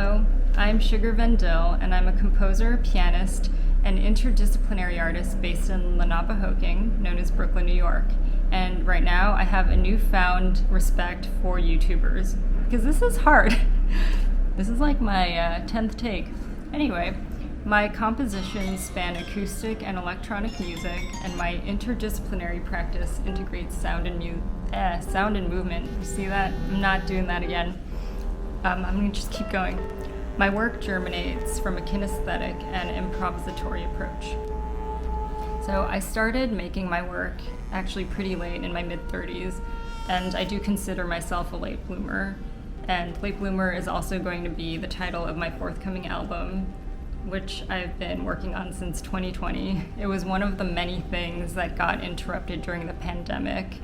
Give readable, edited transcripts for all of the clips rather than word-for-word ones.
Hello, I'm Sugar Vendil, and I'm a composer, pianist, and interdisciplinary artist based in Lenapehoking, known as Brooklyn, New York. And right now I have a newfound respect for YouTubers, because this is hard. This is like my 10th take. Anyway, my compositions span acoustic and electronic music, and my interdisciplinary practice integrates sound and movement. You see that? I'm not doing that again. I'm going to just keep going. My work germinates from a kinesthetic and improvisatory approach. So I started making my work actually pretty late in my mid-30s, and I do consider myself a late bloomer. And Late Bloomer is also going to be the title of my forthcoming album, which I've been working on since 2020. It was one of the many things that got interrupted during the pandemic,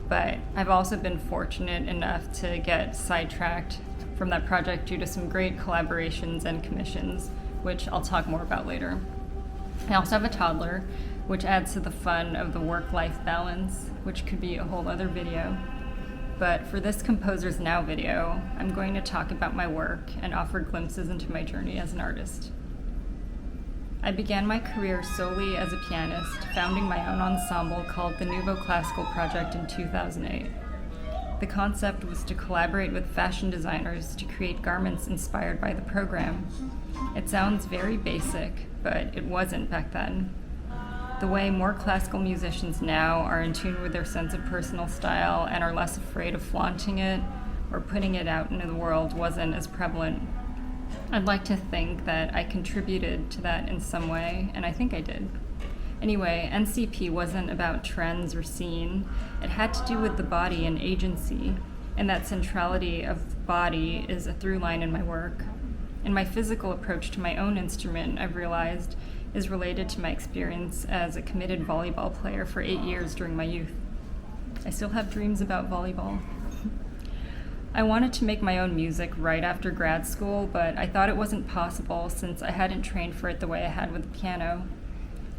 but I've also been fortunate enough to get sidetracked from that project due to some great collaborations and commissions, which I'll talk more about later. I also have a toddler, which adds to the fun of the work-life balance, which could be a whole other video. But for this Composers Now video, I'm going to talk about my work and offer glimpses into my journey as an artist. I began my career solely as a pianist, founding my own ensemble called the Nouveau Classical Project in 2008. The concept was to collaborate with fashion designers to create garments inspired by the program. It sounds very basic, but it wasn't back then. The way more classical musicians now are in tune with their sense of personal style and are less afraid of flaunting it or putting it out into the world wasn't as prevalent. I'd like to think that I contributed to that in some way, and I think I did. Anyway, NCP wasn't about trends or scene. It had to do with the body and agency, and that centrality of body is a through line in my work. And my physical approach to my own instrument, I've realized, is related to my experience as a committed volleyball player for 8 years during my youth. I still have dreams about volleyball. I wanted to make my own music right after grad school, but I thought it wasn't possible since I hadn't trained for it the way I had with the piano.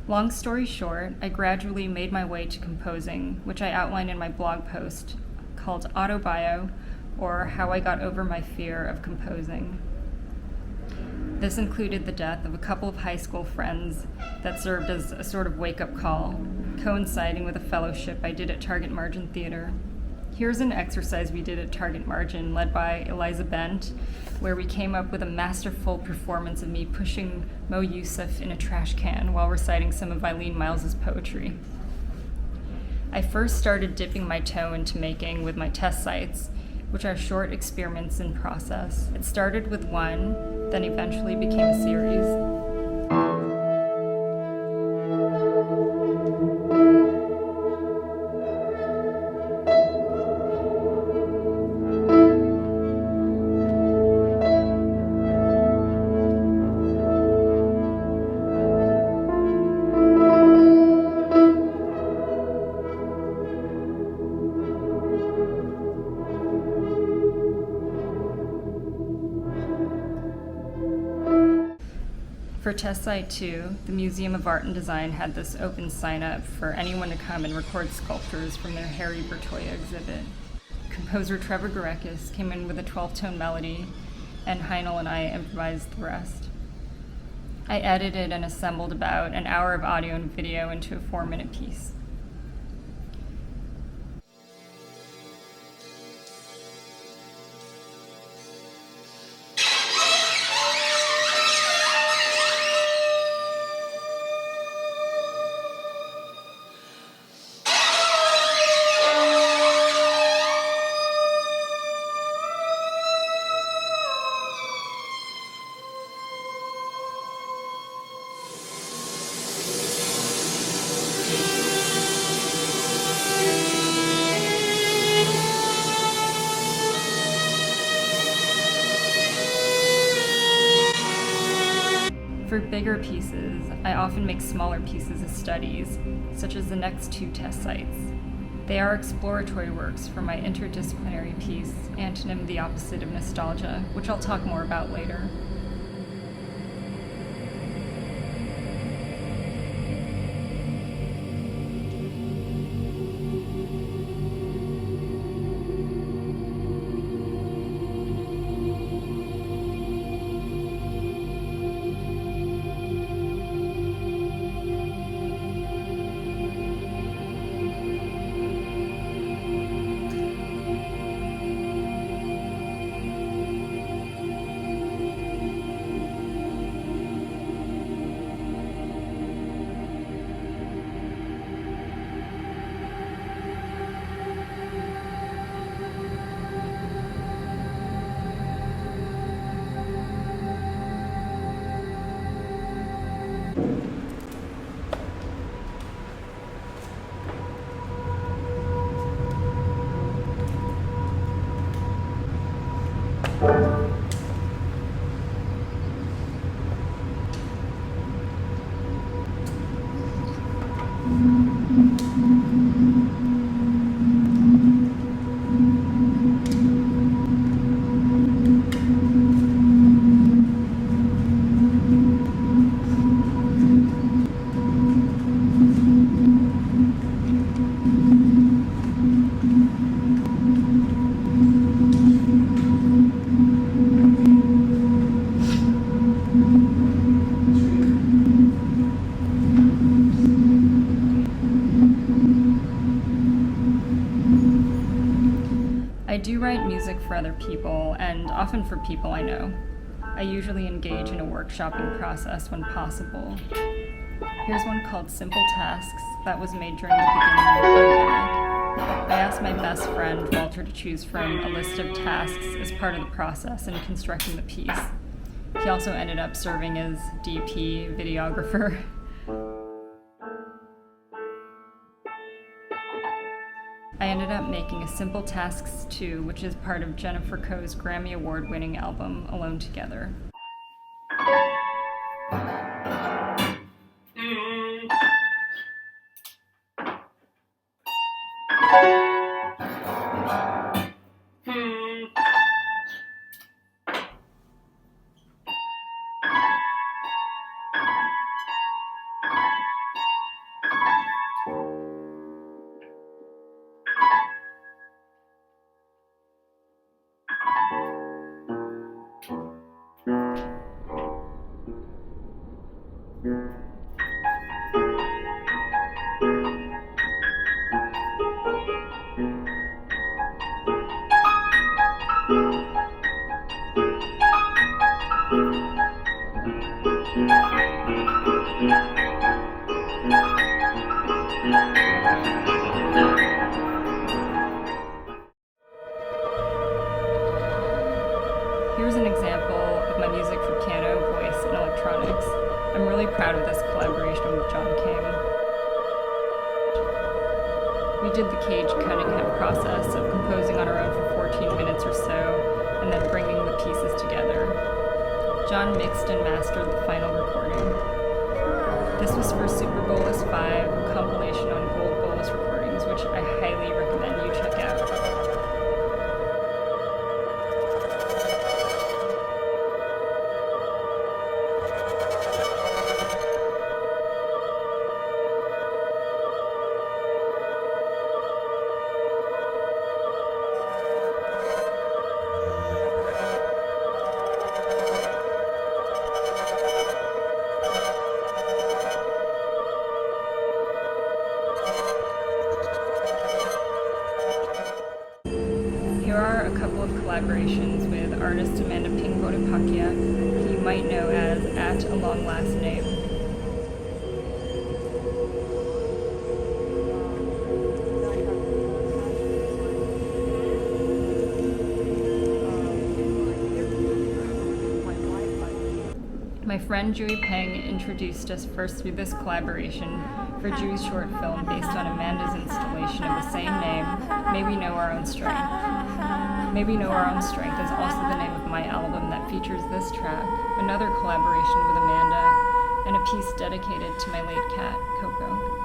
Long story short, I gradually made my way to composing, which I outlined in my blog post called Autobio, or How I Got Over My Fear of Composing. This included the death of a couple of high school friends that served as a sort of wake-up call, coinciding with a fellowship I did at Target Margin Theater. Here's an exercise we did at Target Margin, led by Eliza Bent, where we came up with a masterful performance of me pushing Mo Yusuf in a trash can while reciting some of Eileen Miles's poetry. I first started dipping my toe into making with my test sites, which are short experiments in process. It started with one, then eventually became a series. For Test Site 2, the Museum of Art and Design had this open sign-up for anyone to come and record sculptures from their Harry Bertoia exhibit. Composer Trevor Gorekis came in with a 12-tone melody, and Heinel and I improvised the rest. I edited and assembled about an hour of audio and video into a 4-minute piece. For bigger pieces, I often make smaller pieces as studies, such as the next 2 test sites. They are exploratory works for my interdisciplinary piece, Antonym the Opposite of Nostalgia, which I'll talk more about later. I do write music for other people, and often for people I know. I usually engage in a workshopping process when possible. Here's one called Simple Tasks that was made during the beginning of the pandemic. I asked my best friend, Walter, to choose from a list of tasks as part of the process in constructing the piece. He also ended up serving as DP, videographer. I ended up making a Simple Tasks 2, which is part of Jennifer Coe's Grammy Award-winning album, Alone Together. Here's an example of my music for piano, voice, and electronics. I'm really proud of this collaboration with John King. We did the Cage Cunningham process of composing on our own for 14 minutes or so, and then bringing the pieces together. John mixed and mastered the final recording. This was for Super Bolus 5, a compilation on Gold Bolus recordings, which I highly recommend you check out. Here are a couple of collaborations with artist Amanda Pingbodepakia, who you might know as at a long last name. My friend Jui Peng introduced us first through this collaboration for Jui's short film based on Amanda's installation of the same name, May We Know Our Own Strength. May We Know Our Own Strength is also the name of my album that features this track, another collaboration with Amanda, and a piece dedicated to my late cat, Coco.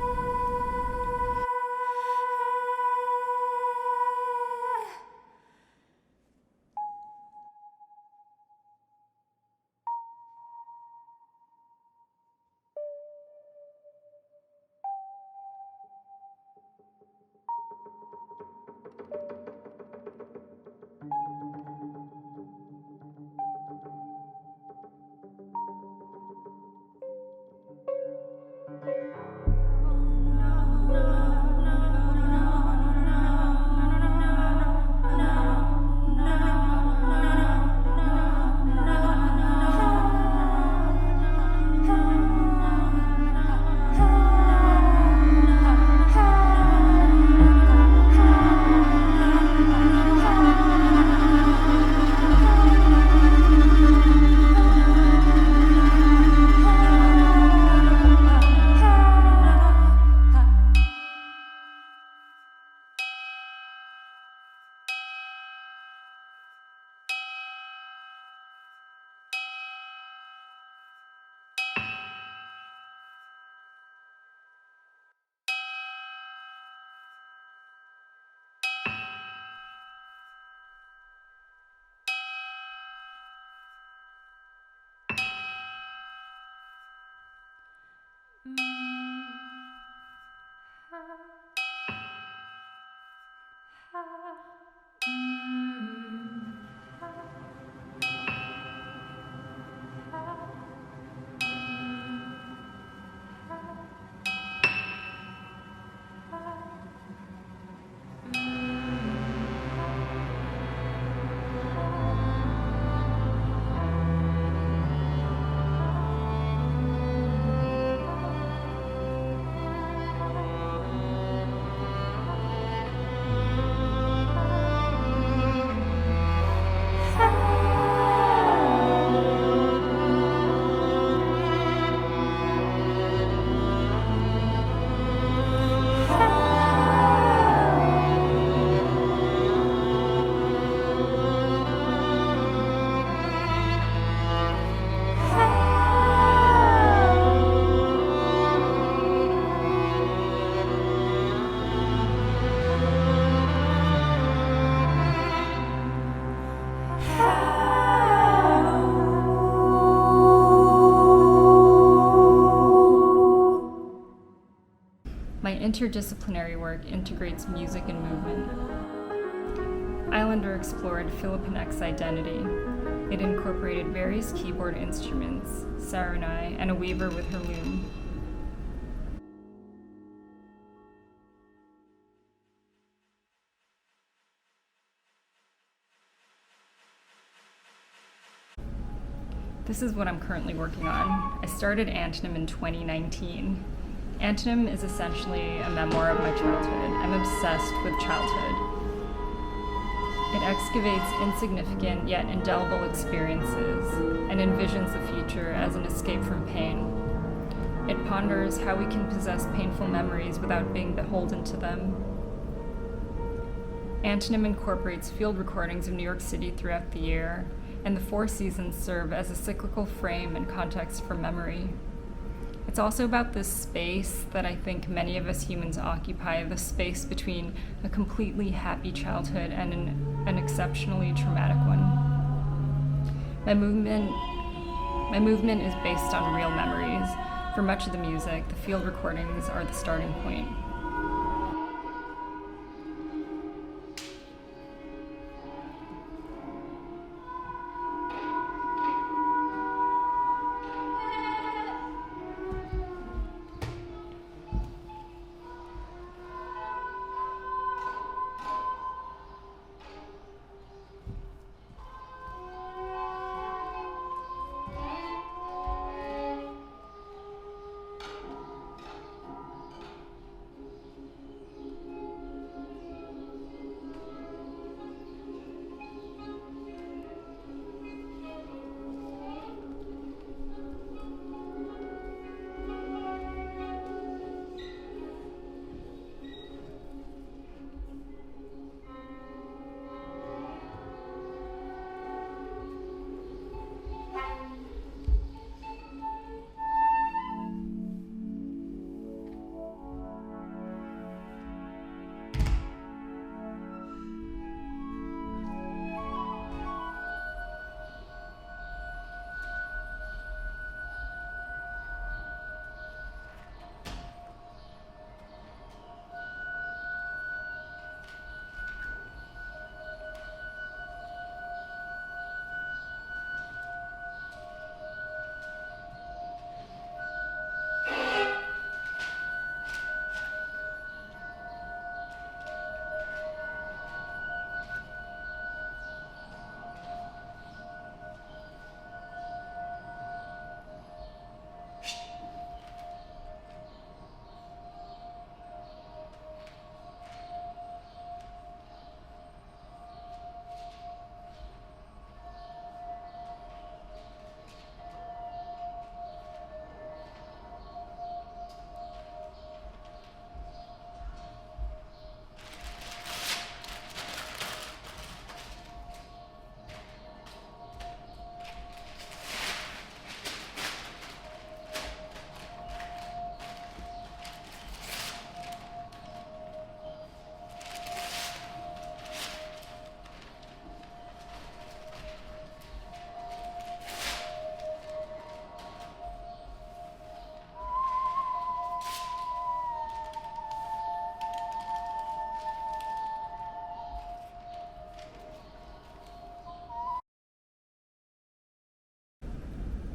My interdisciplinary work integrates music and movement. Islander explored Filipinek's identity. It incorporated various keyboard instruments, saranai, and a weaver with her loom. This is what I'm currently working on. I started Antonym in 2019. Antonym is essentially a memoir of my childhood. I'm obsessed with childhood. It excavates insignificant yet indelible experiences and envisions the future as an escape from pain. It ponders how we can possess painful memories without being beholden to them. Antonym incorporates field recordings of New York City throughout the year, and the 4 seasons serve as a cyclical frame and context for memory. It's also about this space that I think many of us humans occupy, the space between a completely happy childhood and an exceptionally traumatic one. My movement is based on real memories. For much of the music, the field recordings are the starting point.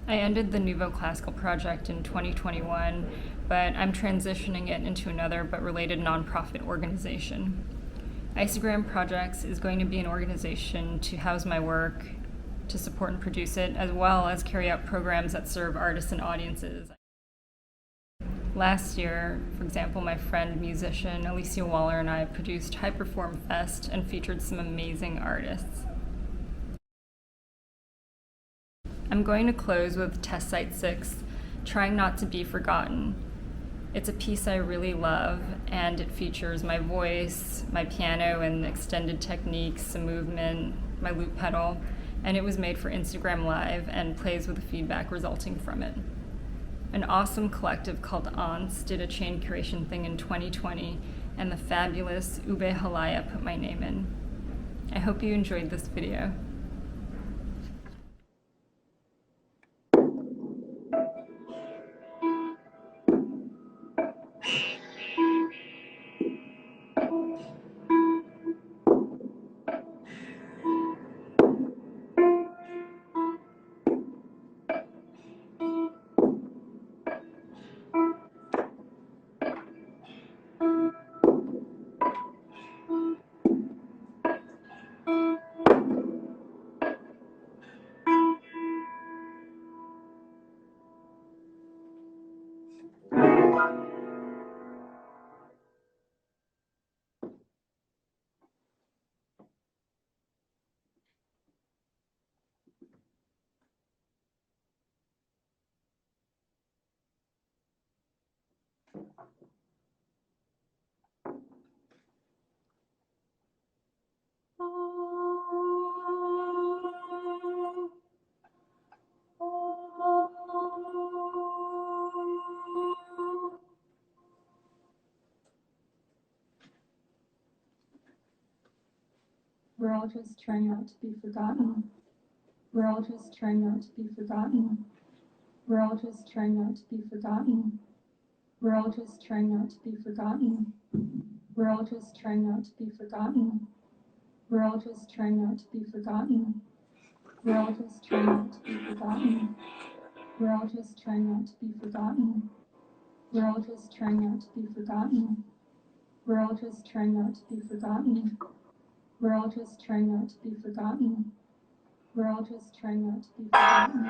I ended the Nouveau Classical project in 2021, but I'm transitioning it into another but related nonprofit organization. Isogram Projects is going to be an organization to house my work, to support and produce it, as well as carry out programs that serve artists and audiences. Last year, for example, my friend musician Alicia Waller and I produced High Perform Fest and featured some amazing artists. I'm going to close with Test Site 6, Trying Not to Be Forgotten. It's a piece I really love, and it features my voice, my piano and extended techniques, some movement, my loop pedal, and it was made for Instagram Live and plays with the feedback resulting from it. An awesome collective called Aunts did a chain curation thing in 2020, and the fabulous Ube Halaya put my name in. I hope you enjoyed this video. We're all just trying not to be forgotten. We're all just trying not to be forgotten. We're all just trying not to be forgotten. We're all just trying not to be forgotten. We're all just trying not to be forgotten. We're all just trying not to be forgotten. We're all just trying not to be forgotten. We're all just trying not to be forgotten. We're all just trying not to be forgotten. We're all just trying not to be forgotten. We're all just trying not to be forgotten. We're all just trying not to be forgotten. We're all just trying not to be forgotten. We're all just trying not to be forgotten. We're all just trying not to be forgotten. We're all just trying not to be forgotten. We're all just trying not to be forgotten. We're all just trying not to be forgotten. We're all just trying not to be forgotten. We're all just trying not to be forgotten.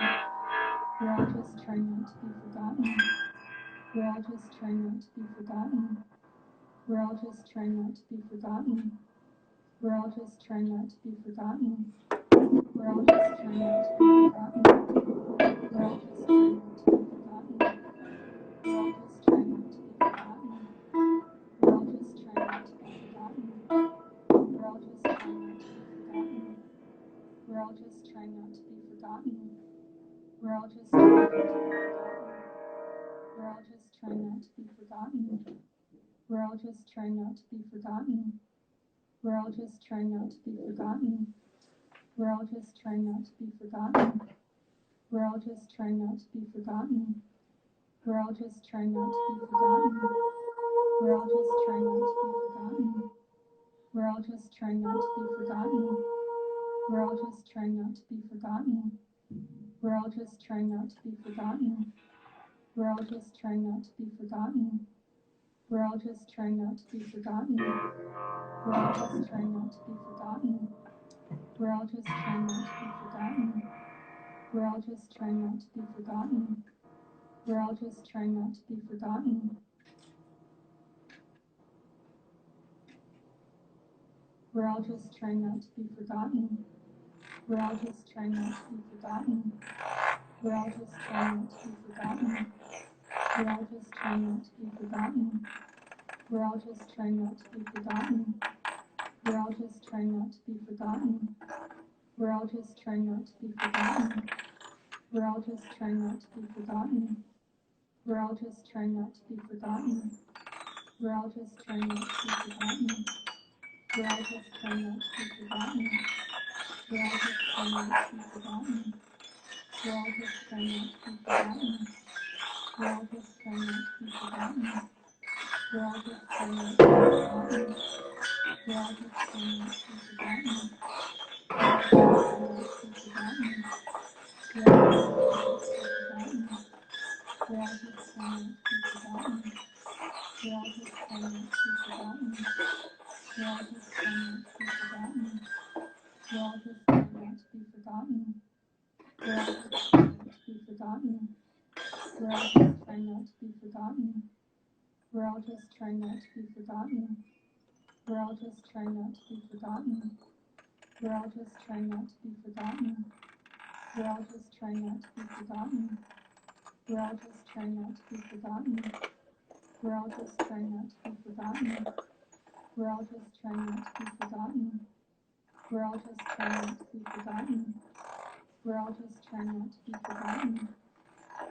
We're all just trying not to be forgotten. We're all just trying not to be forgotten. We're all just trying not to be forgotten. We're all just trying not to be forgotten. We're all just trying not to be forgotten. We're all just trying not to be forgotten. We're all just trying not to be forgotten. We're all just trying not to be forgotten. We're all just trying not to be forgotten. We're all just trying not to be forgotten. We're all just trying not to be forgotten. We're all just trying not to be forgotten. We're all just trying not to be forgotten. We're all just trying not to be forgotten. We're all just trying not to be forgotten. We're all just trying not to be forgotten. We're all just trying not to be forgotten. We're all just trying not to be forgotten. We're all just trying not to be forgotten. We're all just trying not to be forgotten. We're all just trying not to be forgotten. We're all just trying not to be forgotten. We're all just trying not to be forgotten. We're all just trying not to be forgotten. We're all just trying not to be forgotten. We're all just trying not to be forgotten. We're all just trying not to be forgotten. We're all just trying not to be forgotten. We're all just trying not to be forgotten. We're all just trying not to be forgotten. We're all just trying not to be forgotten. We're all just trying not to be forgotten. We're all just trying not to be forgotten. We're all just trying not to be forgotten. We're all just trying not to be forgotten. We're all just trying not to be forgotten. We're all just trying not to be forgotten. We're all just trying not to be forgotten. We're all just trying not to be forgotten. We're all just trying not to be forgotten. We're all just trying not to be forgotten. We're all just trying not to be forgotten. We're all just trying not to be forgotten. We're all just trying not to be forgotten. We're all just trying not to be forgotten. We're all just trying not to be forgotten. We're all just trying not to be forgotten. We're all just trying not to be forgotten. We're all just trying not to be forgotten. We're all just trying not to be forgotten. We're all just trying not to be forgotten. We're all just trying not to be forgotten.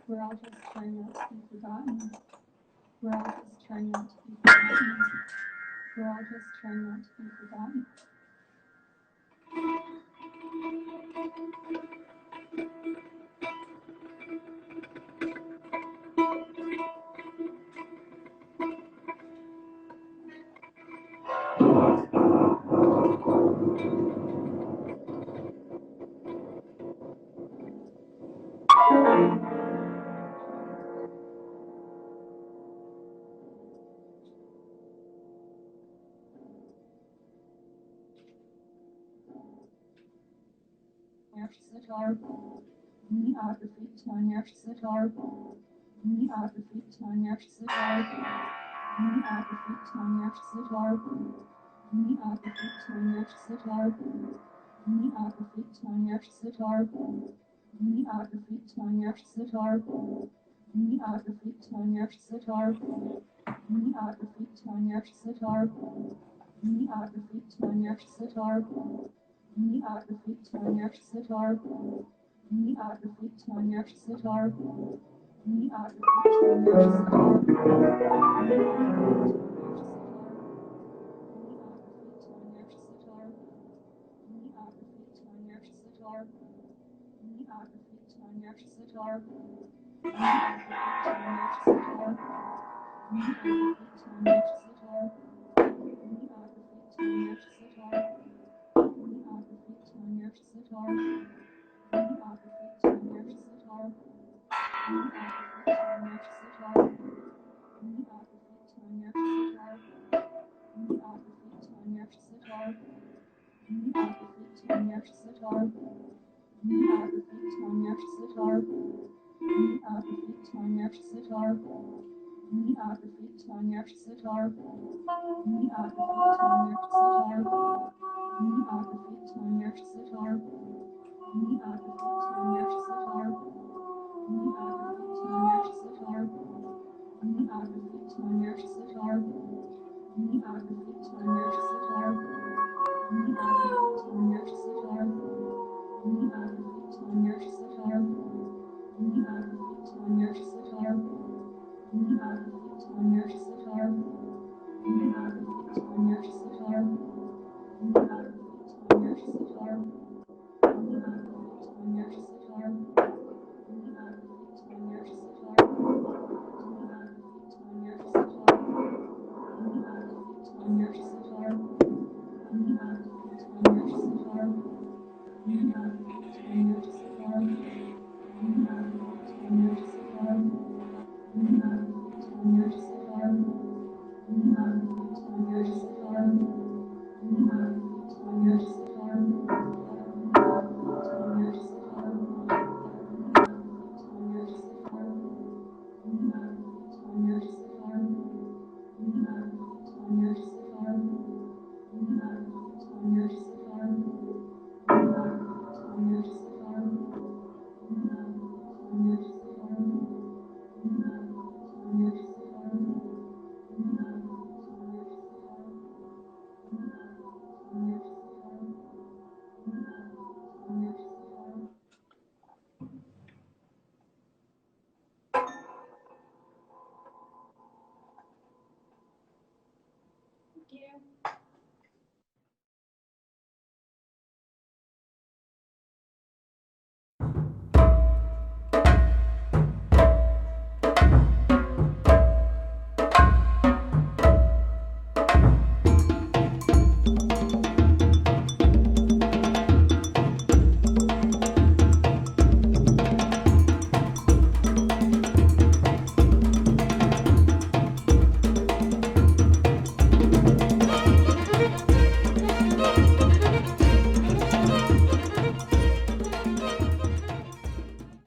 We're all just trying not to be forgotten. We're all just trying not to be forgotten. We're all just trying not to be forgotten. Thank you.